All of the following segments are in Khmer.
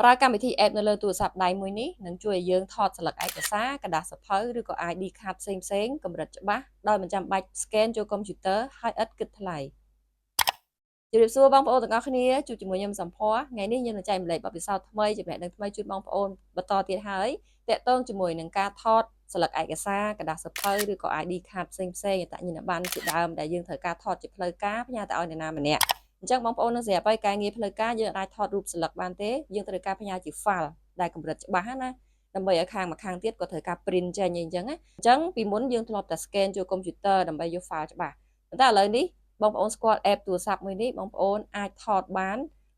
ប្រើកម្មវិធី app នៅលើទូរស័ព្ទដៃមួយនេះនឹងជួយឲ្យយើងថតស្លឹកឯកសារกระดาษសៀវភៅឬក៏ ID card ផ្សេងៗកម្រិតច្បាស់ដោយមិនចាំបាច់ scan ចូលកុំព្យូទ័រហើយឥតគិតថ្លៃជម្រាបសួរបងប្អូនទាំងអស់គ្នាជួបជាមួយខ្ញុំសំភ័រថ្ងៃនេះខ្ញុំនឹងចែកម្លែកបទពិសោធន៍ថ្មីចំណេះដឹងថ្មីជូនបងប្អូនបន្តទៀតហើយតាក់ទងជាមួយនឹងការថតស្លឹកឯកសារกระดาษសៀវភៅឬក៏ ID card ផ្សេងៗអត្តសញ្ញាណប័ណ្ណជាដើមដែលយើងត្រូវការថតជាផ្លូវការផ្ញើទៅឲ្យអ្នកណាម្នាក់អញ្ចឹងបងប្អូននឹងស្រាប់ហើយការងារផ្លូវការយើងអាចថតរូបស្លឹកបានទេយើងត្រូវការផ្ញើជា file ដែលកម្រិតច្បាស់ណាដើម្បីឲ្យខាងម្ខាងទៀតក៏ត្រូវការ print ចេញអីចឹងណាអញ្ចឹងពីមុនយើងធ្លាប់តែ scan ចូលកុំព្យូទ័រដើម្បីយក file ច្បាស់ប៉ុន្តែឥឡូវនេះបងប្អូនស្គាល់ app ទូរស័ព្ទមួយនេះបងប្អូនអាចថតបាន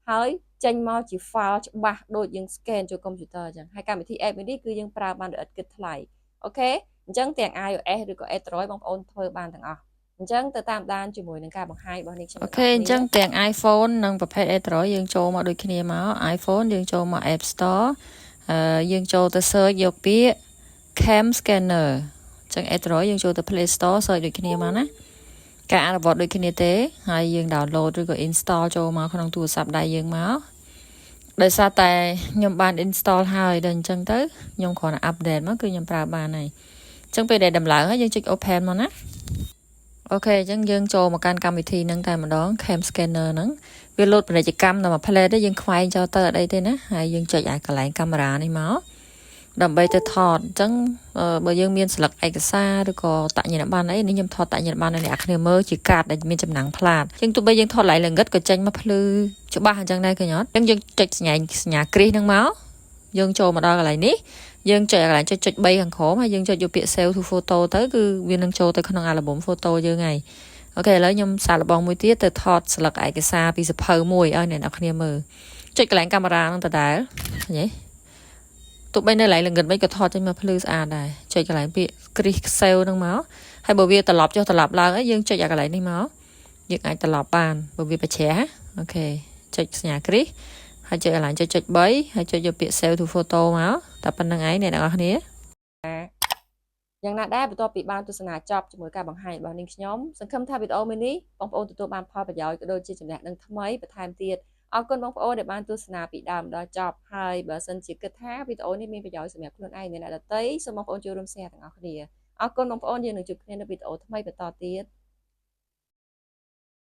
ហើយចេញមកជា file ច្បាស់ដូចយើង scan ចូលកុំព្យូទ័រអញ្ចឹងហើយកម្មវិធី app មួយនេះគឺយើងប្រើបានដោយឥតគិតថ្លៃអូខេអញ្ចឹងទាំង iOS ឬក៏ Android បងប្អូនធ្វើបានទាំងអស់អញ្ចឹងទៅតាមដានជាមួយនឹងការបង្ហាញរបស់នេះខ្ញុំអូខេអញ្ចឹងទាំង iPhone និងប្រភេទ Android យើងចូលមកដូចគ្នាមក iPhone យើងចូលមក App Store យើងចូលទៅ search យកពាក្យ Cam Scanner អញ្ចឹង Android យើងចូលទៅ Play Store search ដូចគ្នាមកណាការអនុវត្តដូចគ្នាទេហើយយើង download ឬក៏ install ចូលមកក្នុងទូរស័ព្ទដៃយើងមកដោយសារតែខ្ញុំបាន install ហើយដល់អញ្ចឹងទៅខ្ញុំគ្រាន់តែ update មកគឺខ្ញុំប្រើបានហើយអញ្ចឹងពេលដែលដំឡើងហើយយើងចុច open មកណាអូខេអញ្ចឹងយើងចូលមកកាន់កម្មវិធីហ្នឹងតែម្ដង Cam Scanner ហ្នឹងវាលោតពាណិជ្ជកម្មដល់មួយ plate ទេយើងខ្វែងចូលទៅអត់អីទេណាហើយយើងចុចឲ្យកន្លែងកាមេរ៉ានេះមកដើម្បីទៅថតអញ្ចឹងបើយើងមានស្លឹកឯកសារឬក៏តញ្ញប័ណ្ណអីនេះខ្ញុំថតតញ្ញប័ណ្ណឲ្យអ្នកគ្នាមើលជាកាតដែលមានចំណាំងផ្លាតអញ្ចឹងទោះបីយើងថតឡៃល្ងិតក៏ចេញមកភ្លឺច្បាស់អញ្ចឹងដែរឃើញអត់អញ្ចឹងយើងចុចសញ្ញាគ្រីសហ្នឹងមកយើងចូលមកដល់កន្លែងនេះយើងចុចកន្លែងចុច3ខាងក្រោមហើយយើងចុចយកពាក្យ save to photo ទៅគឺវានឹងចូលទៅក្នុងអាល់ប៊ុម photo យើងហើយអូខេឥឡូវខ្ញុំសាកល្បងមួយទៀតទៅថតស្លឹកឯកសារពីសភៅមួយឲ្យអ្នកគ្នាមើលចុចកន្លែងកាមេរ៉ាហ្នឹងដដែលឃើញទេទោះបីនៅកន្លែងល្ងិតមិនក៏ថតចេញមកភ្លឺស្អាតដែរចុចកន្លែងពាក្យ crease save ហ្នឹងមកហើយបើវាត្រឡប់ចុះត្រឡប់ឡើងហើយយើងចុចអាកន្លែងនេះមកយើងអាចត្រឡប់បានបើវាប្រជ្រះអូខេចុចសញ្ញា crease ហើយចុចកន្លែងចុច3ហើយចុចយកពាក្យ save to photo មកតែប៉ុណ្្នឹងឯងអ្នកទាំងអស់គ្នាយ៉ាងណាដែរបន្ទាប់ពីបានទស្សនាចប់ជាមួយការបង្ហាញរបស់នាងខ្ញុំសង្ឃឹមថាវីដេអូមួយនេះបងប្អូនទទួលបានផលប្រយោជន៍ក៏ដូចជាចំណេះដឹងថ្មីបន្ថែមទៀតអរគុណបងប្អូនដែលបានទស្សនាពីដើមដល់ចប់ហើយបើសិនជាគិតថាវីដេអូនេះមានប្រយោជន៍សម្រាប់ខ្លួនឯងនិងអ្នកដទៃសូមបងប្អូនចូលរួម share ទាំងអស់គ្នាអរគុណបងប្អូនយើងនឹងជួបគ្នានៅវីដេអូថ្មីបន្តទៀត